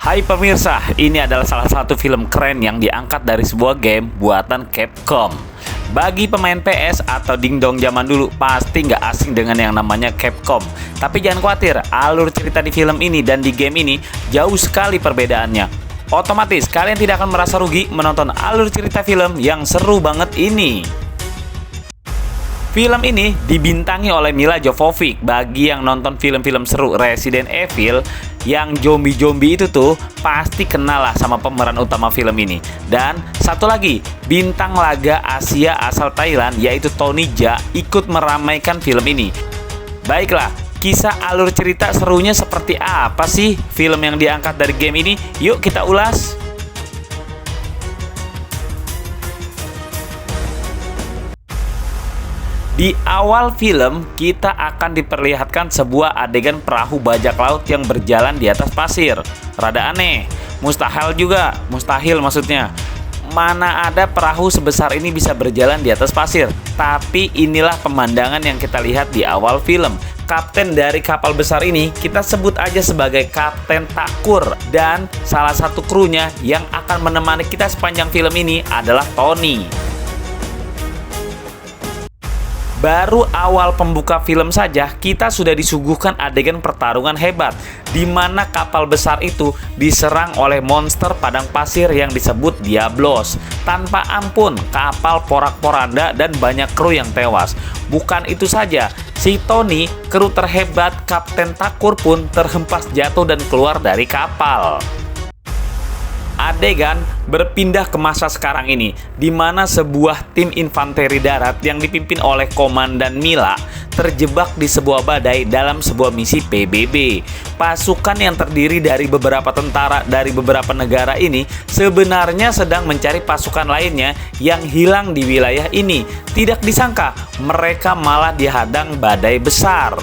Hai pemirsa, ini adalah salah satu film keren yang diangkat dari sebuah game buatan Capcom. Bagi pemain PS atau dingdong zaman dulu pasti nggak asing dengan yang namanya Capcom. Tapi jangan khawatir, alur cerita di film ini dan di game ini jauh sekali perbedaannya. Otomatis kalian tidak akan merasa rugi menonton alur cerita film yang seru banget ini. Film ini dibintangi oleh Milla Jovovich. Bagi yang nonton film-film seru Resident Evil, yang zombie-zombie itu tuh pasti kenal lah sama pemeran utama film ini. Dan satu lagi, bintang laga Asia asal Thailand yaitu Tony Jaa ikut meramaikan film ini. Baiklah, kisah alur cerita serunya seperti apa sih film yang diangkat dari game ini? Yuk kita ulas. Di awal film, kita akan diperlihatkan sebuah adegan perahu bajak laut yang berjalan di atas pasir. Rada aneh, mustahil maksudnya. Mana ada perahu sebesar ini bisa berjalan di atas pasir? Tapi inilah pemandangan yang kita lihat di awal film. Kapten dari kapal besar ini kita sebut aja sebagai Kapten Takur. Dan salah satu krunya yang akan menemani kita sepanjang film ini adalah Tony. Baru awal pembuka film saja kita sudah disuguhkan adegan pertarungan hebat di mana kapal besar itu diserang oleh monster padang pasir yang disebut Diablos. Tanpa ampun, kapal porak-poranda dan banyak kru yang tewas. Bukan itu saja, si Tony, kru terhebat Kapten Takur pun terhempas jatuh dan keluar dari kapal. Adegan berpindah ke masa sekarang ini, di mana sebuah tim infanteri darat yang dipimpin oleh Komandan Milla terjebak di sebuah badai dalam sebuah misi PBB. Pasukan yang terdiri dari beberapa tentara dari beberapa negara ini sebenarnya sedang mencari pasukan lainnya yang hilang di wilayah ini. Tidak disangka, mereka malah dihadang badai besar.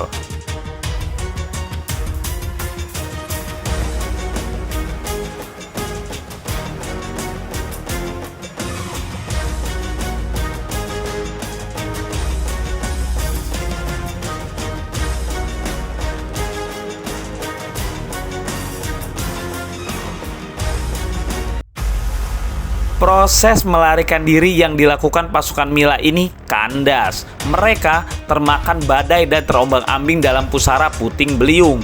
Proses melarikan diri yang dilakukan pasukan Milla ini kandas. Mereka termakan badai dan terombang-ambing dalam pusara puting beliung.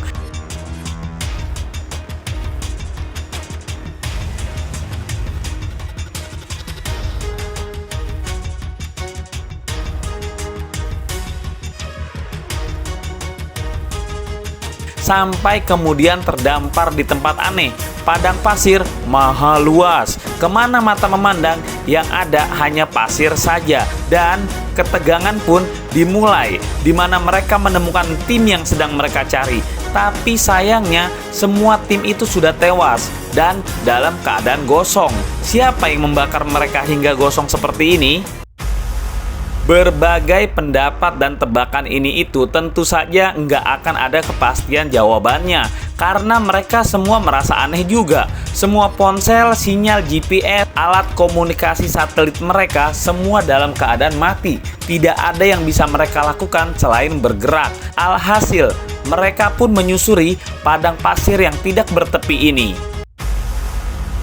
Sampai kemudian terdampar di tempat aneh. Padang pasir maha luas, kemana mata memandang yang ada hanya pasir saja. Dan ketegangan pun dimulai, di mana mereka menemukan tim yang sedang mereka cari. Tapi sayangnya semua tim itu sudah tewas dan dalam keadaan gosong. Siapa yang membakar mereka hingga gosong seperti ini? Berbagai pendapat dan tebakan ini itu tentu saja nggak akan ada kepastian jawabannya, karena mereka semua merasa aneh juga. Semua ponsel, sinyal GPS, alat komunikasi satelit mereka semua dalam keadaan mati. Tidak ada yang bisa mereka lakukan selain bergerak. Alhasil, mereka pun menyusuri padang pasir yang tidak bertepi ini.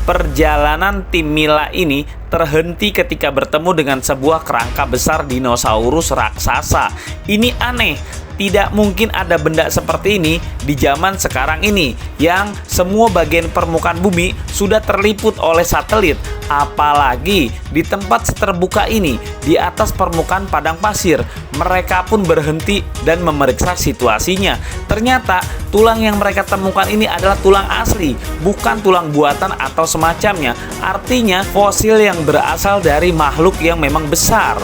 Perjalanan tim Milla ini terhenti ketika bertemu dengan sebuah kerangka besar dinosaurus raksasa. Ini aneh, tidak mungkin ada benda seperti ini di zaman sekarang ini, yang semua bagian permukaan bumi sudah terliput oleh satelit. Apalagi di tempat seterbuka ini, di atas permukaan padang pasir. Mereka pun berhenti dan memeriksa situasinya. Ternyata tulang yang mereka temukan ini adalah tulang asli, bukan tulang buatan atau semacamnya. Artinya fosil yang berasal dari makhluk yang memang besar.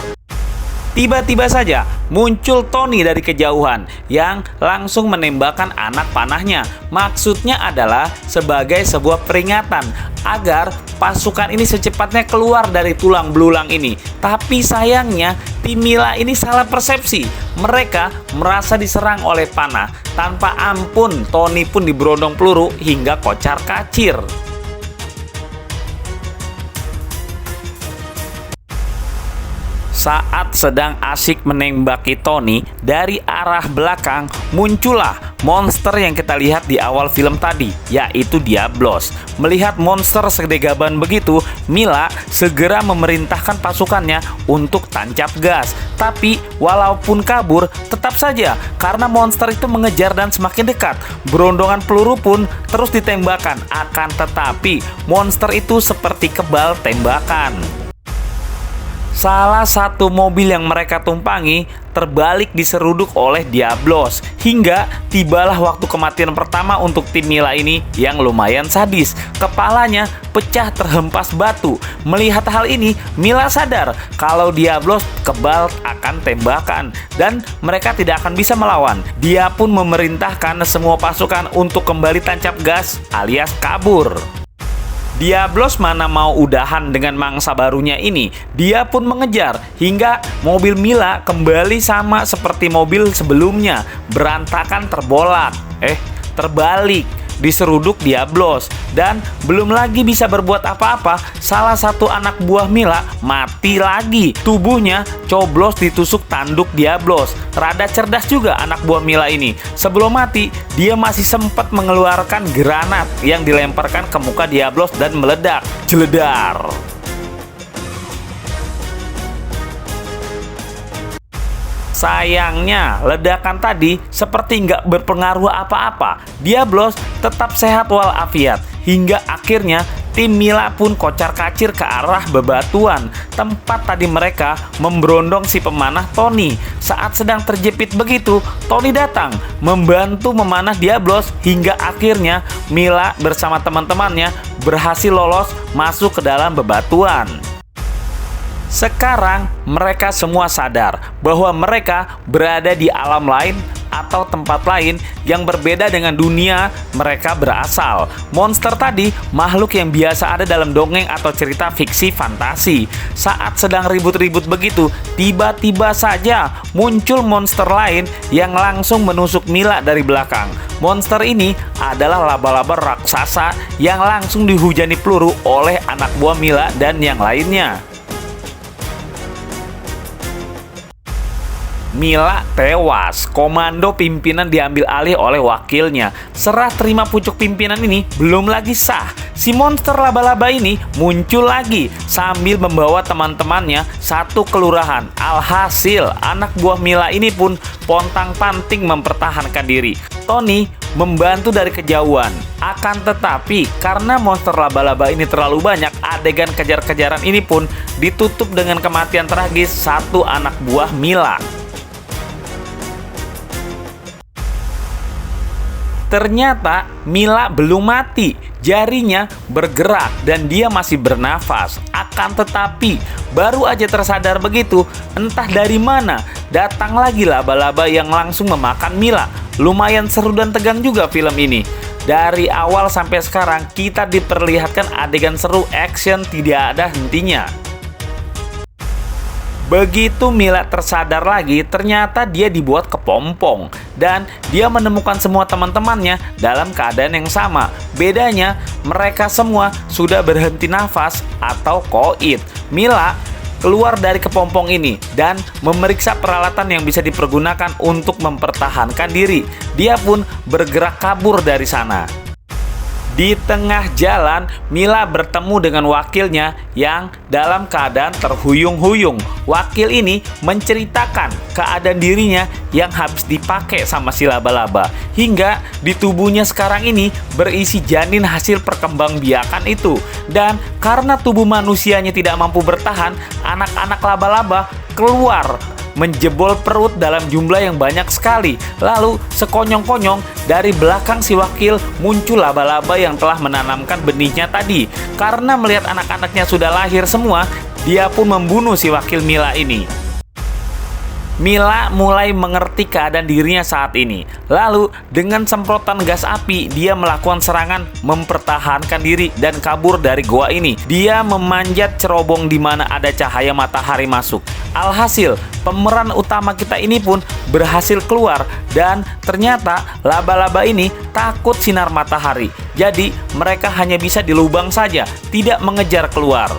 Tiba-tiba saja muncul Tony dari kejauhan yang langsung menembakkan anak panahnya. Maksudnya adalah sebagai sebuah peringatan agar pasukan ini secepatnya keluar dari tulang belulang ini. Tapi sayangnya tim Milla ini salah persepsi. Mereka merasa diserang oleh panah. Tanpa ampun, Tony pun diberondong peluru hingga kocar-kacir. Saat sedang asyik menembaki Tony, dari arah belakang muncullah monster yang kita lihat di awal film tadi, yaitu Diablos. Melihat monster segede gaban begitu, Mila segera memerintahkan pasukannya untuk tancap gas. Tapi walaupun kabur, tetap saja karena monster itu mengejar dan semakin dekat, berondongan peluru pun terus ditembakkan. Akan tetapi monster itu seperti kebal tembakan. Salah satu mobil yang mereka tumpangi terbalik diseruduk oleh Diablos, hingga tibalah waktu kematian pertama untuk tim Mila ini yang lumayan sadis. Kepalanya pecah terhempas batu. Melihat hal ini, Mila sadar kalau Diablos kebal akan tembakan dan mereka tidak akan bisa melawan. Dia pun memerintahkan semua pasukan untuk kembali tancap gas alias kabur. Diablos mana mau udahan dengan mangsa barunya ini. Dia pun mengejar hingga mobil Mila kembali sama seperti mobil sebelumnya, berantakan terbolak. Terbalik, diseruduk Diablos. Dan belum lagi bisa berbuat apa-apa, salah satu anak buah Mila mati lagi. Tubuhnya coblos ditusuk tanduk Diablos. Rada cerdas juga anak buah Mila ini. Sebelum mati, dia masih sempat mengeluarkan granat yang dilemparkan ke muka Diablos dan meledak. Jeledar. Sayangnya, ledakan tadi seperti nggak berpengaruh apa-apa. Diablos tetap sehat walafiat. Hingga akhirnya tim Mila pun kocar-kacir ke arah bebatuan tempat tadi mereka memberondong si pemanah Tony. Saat sedang terjepit begitu, Tony datang membantu memanah Diablos hingga akhirnya Mila bersama teman-temannya berhasil lolos masuk ke dalam bebatuan. Sekarang mereka semua sadar bahwa mereka berada di alam lain atau tempat lain yang berbeda dengan dunia mereka berasal. Monster tadi makhluk yang biasa ada dalam dongeng atau cerita fiksi fantasi. Saat sedang ribut-ribut begitu, tiba-tiba saja muncul monster lain yang langsung menusuk Mila dari belakang. Monster ini adalah laba-laba raksasa yang langsung dihujani peluru oleh anak buah Mila dan yang lainnya. Mila tewas, komando pimpinan diambil alih oleh wakilnya. Serah terima pucuk pimpinan ini belum lagi sah. Si monster laba-laba ini muncul lagi sambil membawa teman-temannya satu kelurahan. Alhasil, anak buah Mila ini pun pontang-panting mempertahankan diri. Tony membantu dari kejauhan. Akan tetapi, karena monster laba-laba ini terlalu banyak, adegan kejar-kejaran ini pun ditutup dengan kematian tragis satu anak buah Mila. Ternyata Mila belum mati, jarinya bergerak dan dia masih bernafas. Akan tetapi, baru aja tersadar begitu, entah dari mana datang lagi laba-laba yang langsung memakan Mila. Lumayan seru dan tegang juga film ini. Dari awal sampai sekarang kita diperlihatkan adegan seru action tidak ada hentinya. Begitu Mila tersadar lagi, ternyata dia dibuat kepompong dan dia menemukan semua teman-temannya dalam keadaan yang sama. Bedanya, mereka semua sudah berhenti nafas atau koid. Mila keluar dari kepompong ini dan memeriksa peralatan yang bisa dipergunakan untuk mempertahankan diri. Dia pun bergerak kabur dari sana. Di tengah jalan, Mila bertemu dengan wakilnya yang dalam keadaan terhuyung-huyung. Wakil ini menceritakan keadaan dirinya yang habis dipakai sama si laba-laba, hingga di tubuhnya sekarang ini berisi janin hasil perkembangbiakan itu. Dan karena tubuh manusianya tidak mampu bertahan, anak-anak laba-laba keluar menjebol perut dalam jumlah yang banyak sekali. Lalu sekonyong-konyong dari belakang si wakil muncul laba-laba yang telah menanamkan benihnya tadi. Karena melihat anak-anaknya sudah lahir semua, dia pun membunuh si wakil Mila ini. Mila mulai mengerti keadaan dirinya saat ini. Lalu dengan semprotan gas api, dia melakukan serangan mempertahankan diri dan kabur dari goa ini. Dia memanjat cerobong di mana ada cahaya matahari masuk. Alhasil, pemeran utama kita ini pun berhasil keluar dan ternyata laba-laba ini takut sinar matahari. Jadi mereka hanya bisa di lubang saja, tidak mengejar keluar.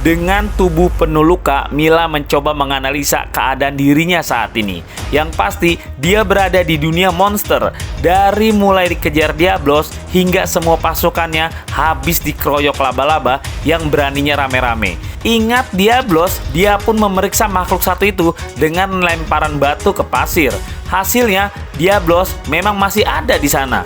Dengan tubuh penuh luka, Mila mencoba menganalisa keadaan dirinya saat ini. Yang pasti, dia berada di dunia monster. Dari mulai dikejar Diablos hingga semua pasukannya habis dikeroyok laba-laba yang beraninya rame-rame. Ingat Diablos, dia pun memeriksa makhluk satu itu dengan lemparan batu ke pasir. Hasilnya, Diablos memang masih ada di sana.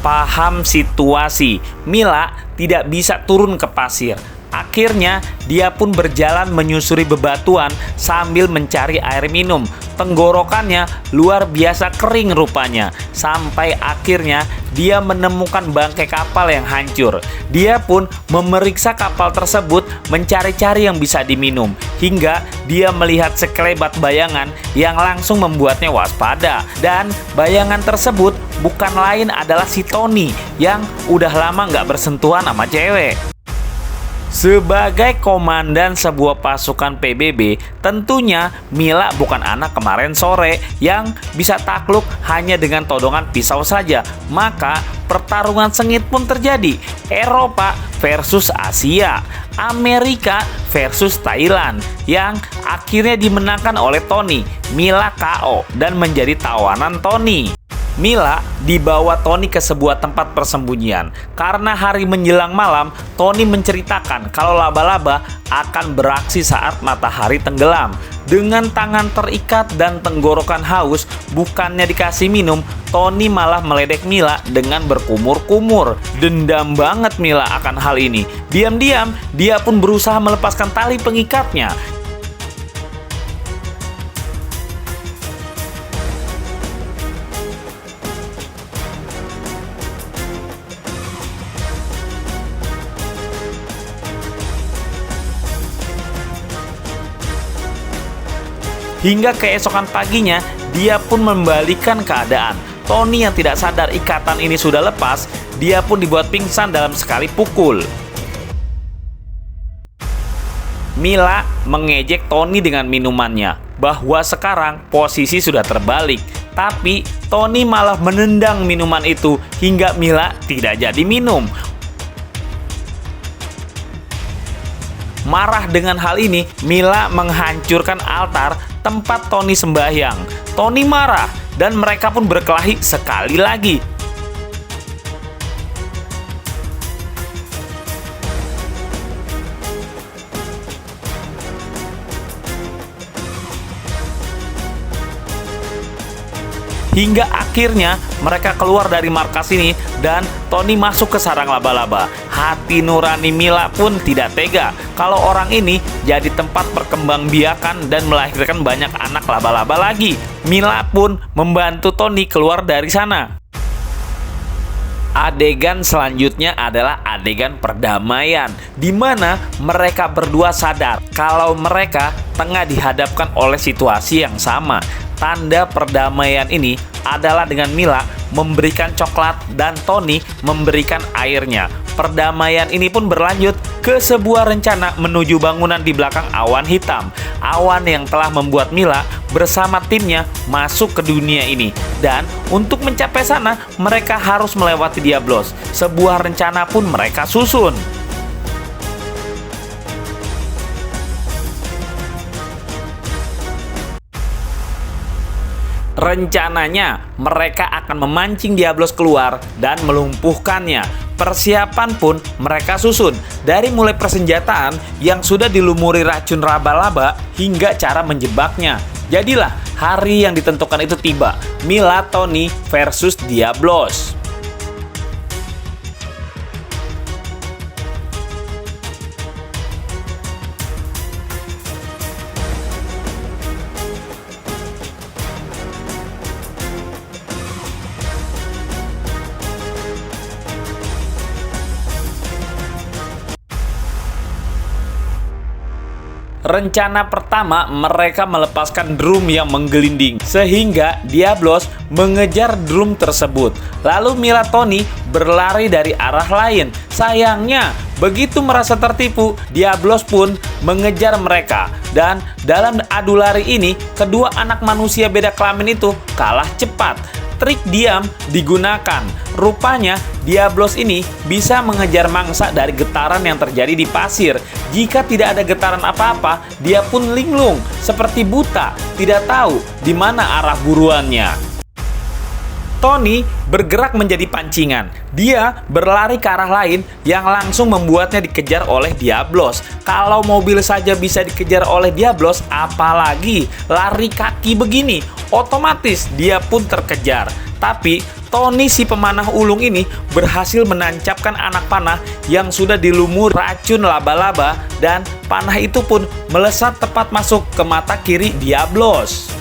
Paham situasi, Mila tidak bisa turun ke pasir. Akhirnya, dia pun berjalan menyusuri bebatuan sambil mencari air minum. Tenggorokannya luar biasa kering rupanya. Sampai akhirnya, dia menemukan bangkai kapal yang hancur. Dia pun memeriksa kapal tersebut mencari-cari yang bisa diminum. Hingga dia melihat sekelebat bayangan yang langsung membuatnya waspada. Dan bayangan tersebut bukan lain adalah si Tony yang udah lama nggak bersentuhan sama cewek. Sebagai komandan sebuah pasukan PBB, tentunya Mila bukan anak kemarin sore yang bisa takluk hanya dengan todongan pisau saja. Maka pertarungan sengit pun terjadi. Eropa versus Asia, Amerika versus Thailand, yang akhirnya dimenangkan oleh Tony. Mila KO dan menjadi tawanan Tony. Mila dibawa Tony ke sebuah tempat persembunyian. Karena hari menjelang malam, Tony menceritakan kalau laba-laba akan beraksi saat matahari tenggelam. Dengan tangan terikat dan tenggorokan haus, bukannya dikasih minum, Tony malah meledek Mila dengan berkumur-kumur. Dendam banget Mila akan hal ini. Diam-diam, dia pun berusaha melepaskan tali pengikatnya. Hingga keesokan paginya, dia pun membalikan keadaan. Tony yang tidak sadar ikatan ini sudah lepas, dia pun dibuat pingsan dalam sekali pukul. Mila mengejek Tony dengan minumannya, bahwa sekarang posisi sudah terbalik. Tapi Tony malah menendang minuman itu hingga Mila tidak jadi minum. Marah dengan hal ini, Mila menghancurkan altar tempat Tony sembahyang. Tony marah dan mereka pun berkelahi sekali lagi. Hingga akhirnya mereka keluar dari markas ini dan Tony masuk ke sarang laba-laba. Hati nurani Mila pun tidak tega kalau orang ini jadi tempat perkembangbiakan dan melahirkan banyak anak laba-laba lagi. Mila pun membantu Tony keluar dari sana. Adegan selanjutnya adalah adegan perdamaian, di mana mereka berdua sadar kalau mereka tengah dihadapkan oleh situasi yang sama. Tanda perdamaian ini adalah dengan Mila memberikan coklat dan Tony memberikan airnya. Perdamaian ini pun berlanjut ke sebuah rencana menuju bangunan di belakang awan hitam. Awan yang telah membuat Mila bersama timnya masuk ke dunia ini. Dan untuk mencapai sana, mereka harus melewati Diablos. Sebuah rencana pun mereka susun. Rencananya, mereka akan memancing Diablos keluar dan melumpuhkannya. Persiapan pun mereka susun, dari mulai persenjataan yang sudah dilumuri racun laba-laba hingga cara menjebaknya. Jadilah hari yang ditentukan itu tiba. Mila Tony versus Diablos. Rencana pertama, mereka melepaskan drum yang menggelinding sehingga Diablos mengejar drum tersebut. Lalu Mila Tony berlari dari arah lain. Sayangnya, Begitu merasa tertipu, Diablos pun mengejar mereka. Dan dalam adu lari ini, kedua anak manusia beda kelamin itu kalah cepat. Trik diam digunakan. Rupanya Diablos ini bisa mengejar mangsa dari getaran yang terjadi di pasir. Jika tidak ada getaran apa-apa, dia pun linglung seperti buta, tidak tahu di mana arah buruannya. Tony bergerak menjadi pancingan. Dia berlari ke arah lain yang langsung membuatnya dikejar oleh Diablos. Kalau mobil saja bisa dikejar oleh Diablos, apalagi lari kaki begini. Otomatis dia pun terkejar. Tapi Tony si pemanah ulung ini berhasil menancapkan anak panah yang sudah dilumuri racun laba-laba, dan panah itu pun melesat tepat masuk ke mata kiri Diablos.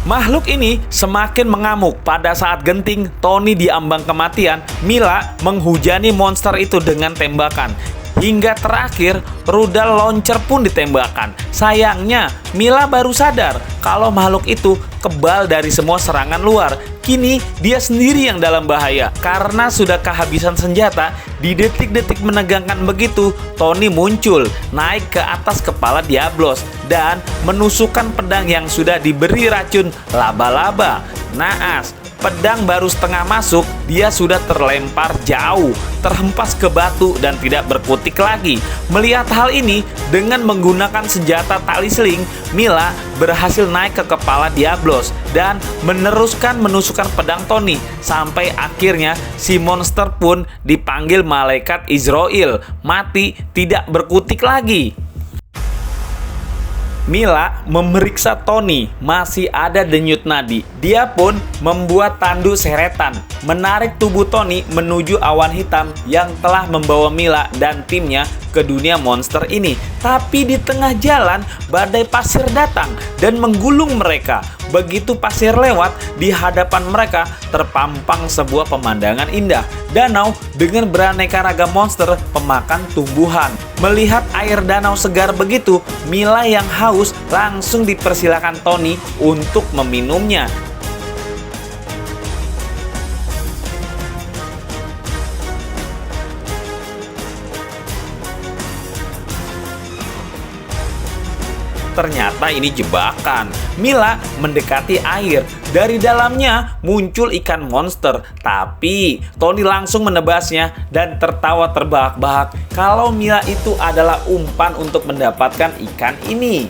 Makhluk ini semakin mengamuk. Pada saat genting Tony diambang kematian, Mila menghujani monster itu dengan tembakan. Hingga terakhir, rudal launcher pun ditembakkan. Sayangnya, Mila baru sadar kalau makhluk itu kebal dari semua serangan luar. Kini, dia sendiri yang dalam bahaya. Karena sudah kehabisan senjata, di detik-detik menegangkan begitu, Tony muncul, naik ke atas kepala Diablos, dan menusukkan pedang yang sudah diberi racun laba-laba. Naas, pedang baru setengah masuk, dia sudah terlempar jauh, terhempas ke batu dan tidak berkutik lagi. Melihat hal ini, dengan menggunakan senjata tali seling, Mila berhasil naik ke kepala Diablos dan meneruskan menusukkan pedang Tony, sampai akhirnya si monster pun dipanggil malaikat Izrail, mati tidak berkutik lagi. Mila memeriksa Tony, masih ada denyut nadi. Dia pun membuat tandu seretan, menarik tubuh Tony menuju awan hitam yang telah membawa Mila dan timnya ke dunia monster ini. Tapi di tengah jalan, badai pasir datang dan menggulung mereka. Begitu pasir lewat, di hadapan mereka terpampang sebuah pemandangan indah. Danau dengan beraneka ragam monster pemakan tumbuhan. Melihat air danau segar begitu, Mila yang haus langsung dipersilakan Tony untuk meminumnya. Ternyata ini jebakan. Mila mendekati air. Dari dalamnya muncul ikan monster. Tapi Tony langsung menebasnya dan tertawa terbahak-bahak kalau Mila itu adalah umpan untuk mendapatkan ikan ini.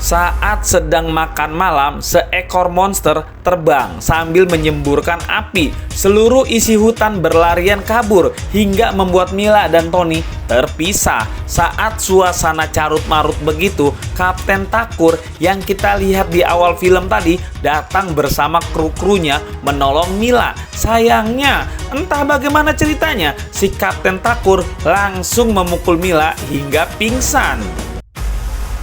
Saat sedang makan malam, seekor monster terbang sambil menyemburkan api. Seluruh isi hutan berlarian kabur hingga membuat Mila dan Tony terpisah. Saat suasana carut-marut begitu, Kapten Takur yang kita lihat di awal film tadi datang bersama kru-krunya menolong Mila. Sayangnya, entah bagaimana ceritanya, si Kapten Takur langsung memukul Mila hingga pingsan.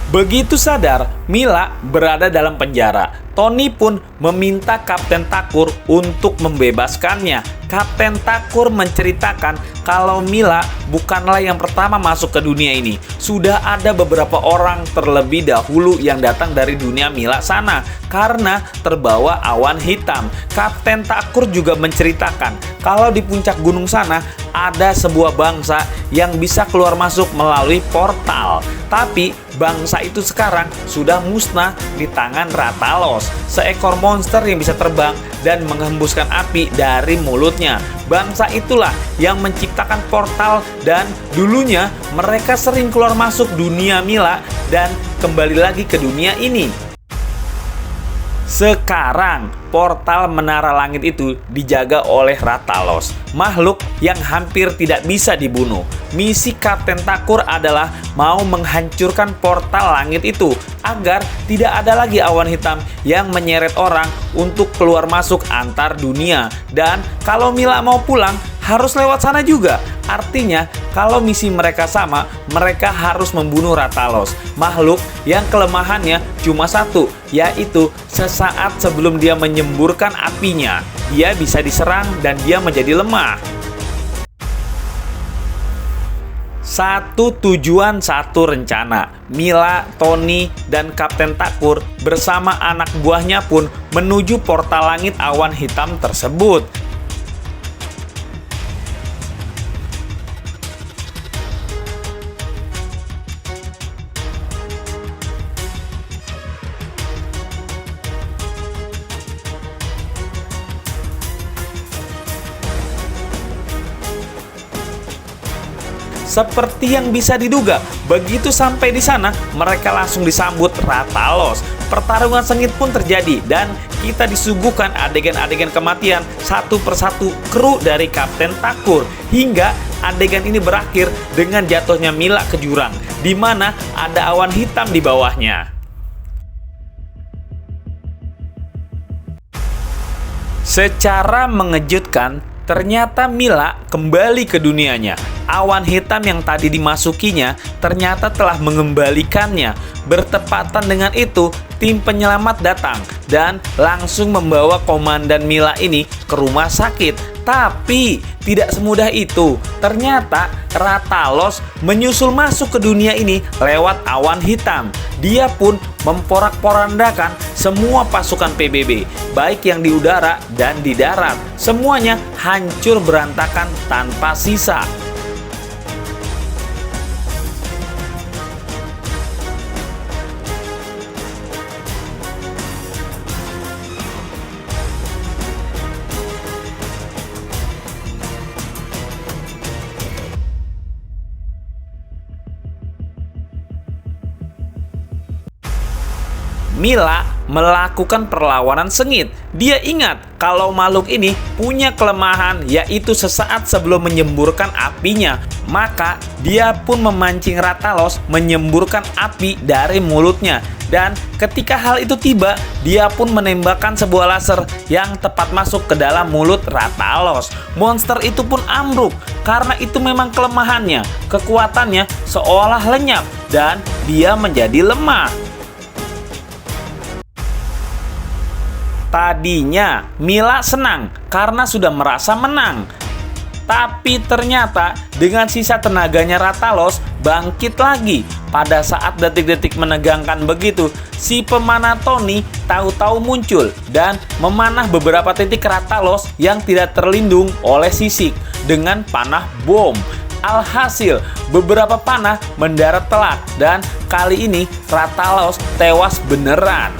Begitu sadar, Mila berada dalam penjara. Tony pun meminta Kapten Takur untuk membebaskannya. Kapten Takur menceritakan kalau Mila bukanlah yang pertama masuk ke dunia ini. Sudah ada beberapa orang terlebih dahulu yang datang dari dunia Mila sana karena terbawa awan hitam. Kapten Takur juga menceritakan kalau di puncak gunung sana ada sebuah bangsa yang bisa keluar masuk melalui portal. Tapi bangsa itu sekarang sudah musnah di tangan Rathalos, seekor monster yang bisa terbang dan menghembuskan api dari mulutnya. Bangsa itulah yang menciptakan portal dan dulunya mereka sering keluar masuk dunia Mila dan kembali lagi ke dunia ini. Sekarang portal menara langit itu dijaga oleh Rathalos, makhluk yang hampir tidak bisa dibunuh. Misi Kapten Takur adalah mau menghancurkan portal langit itu agar tidak ada lagi awan hitam yang menyeret orang untuk keluar masuk antar dunia. Dan kalau Mila mau pulang harus lewat sana juga. Artinya kalau misi mereka sama, mereka harus membunuh Rathalos, makhluk yang kelemahannya cuma satu, yaitu sesaat sebelum dia menyemburkan apinya, dia bisa diserang dan dia menjadi lemah. Satu tujuan, satu rencana. Mila, Tony, dan Kapten Takur bersama anak buahnya pun menuju portal langit awan hitam tersebut. Seperti yang bisa diduga, begitu sampai di sana, mereka langsung disambut Rathalos. Pertarungan sengit pun terjadi dan kita disuguhkan adegan-adegan kematian satu persatu kru dari Kapten Takur. Hingga adegan ini berakhir dengan jatuhnya Mila ke jurang, di mana ada awan hitam di bawahnya. Secara mengejutkan, ternyata Mila kembali ke dunianya. Awan hitam yang tadi dimasukinya ternyata telah mengembalikannya. Bertepatan dengan itu, tim penyelamat datang dan langsung membawa Komandan Mila ini ke rumah sakit. Tapi tidak semudah itu. Ternyata Rathalos menyusul masuk ke dunia ini lewat awan hitam. Dia pun memporak-porandakan semua pasukan PBB, baik yang di udara dan di darat. Semuanya hancur berantakan tanpa sisa. Mila melakukan perlawanan sengit. Dia ingat kalau makhluk ini punya kelemahan, yaitu sesaat sebelum menyemburkan apinya. Maka dia pun memancing Rathalos menyemburkan api dari mulutnya. Dan ketika hal itu tiba, dia pun menembakkan sebuah laser yang tepat masuk ke dalam mulut Rathalos. Monster itu pun ambruk karena itu memang kelemahannya. Kekuatannya seolah lenyap dan dia menjadi lemah. Tadinya Mila senang karena sudah merasa menang. Tapi ternyata dengan sisa tenaganya Rathalos bangkit lagi. Pada saat detik-detik menegangkan begitu, si pemanah Tony tahu-tahu muncul dan memanah beberapa titik Rathalos yang tidak terlindung oleh sisik dengan panah bom. Alhasil, beberapa panah mendarat telak dan kali ini Rathalos tewas beneran.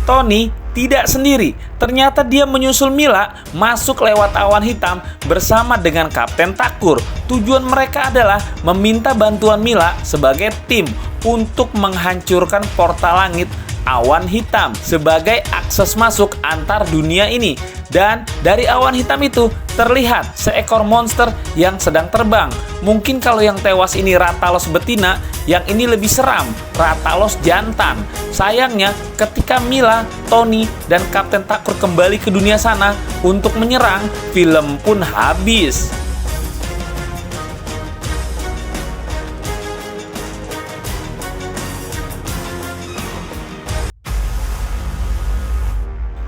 Tony tidak sendiri. Ternyata dia menyusul Mila masuk lewat awan hitam bersama dengan Kapten Takur. Tujuan mereka adalah meminta bantuan Mila sebagai tim untuk menghancurkan portal langit awan hitam sebagai akses masuk antar dunia ini. Dan dari awan hitam itu terlihat seekor monster yang sedang terbang. Mungkin kalau yang tewas ini Rathalos betina, yang ini lebih seram, Rathalos jantan. Sayangnya ketika Mila, Tony, dan Kapten Takur kembali ke dunia sana untuk menyerang, film pun habis.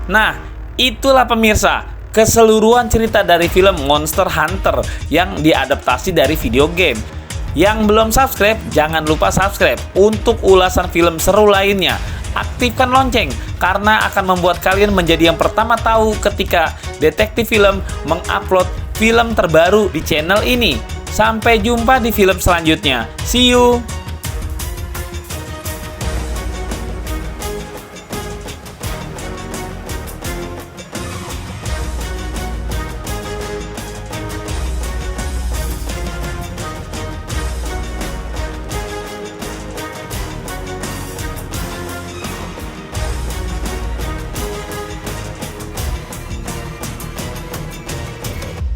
Nah, itulah pemirsa, keseluruhan cerita dari film Monster Hunter yang diadaptasi dari video game. Yang belum subscribe, jangan lupa subscribe untuk ulasan film seru lainnya. Aktifkan lonceng karena akan membuat kalian menjadi yang pertama tahu ketika Detektif Film mengupload film terbaru di channel ini. Sampai jumpa di film selanjutnya. See you!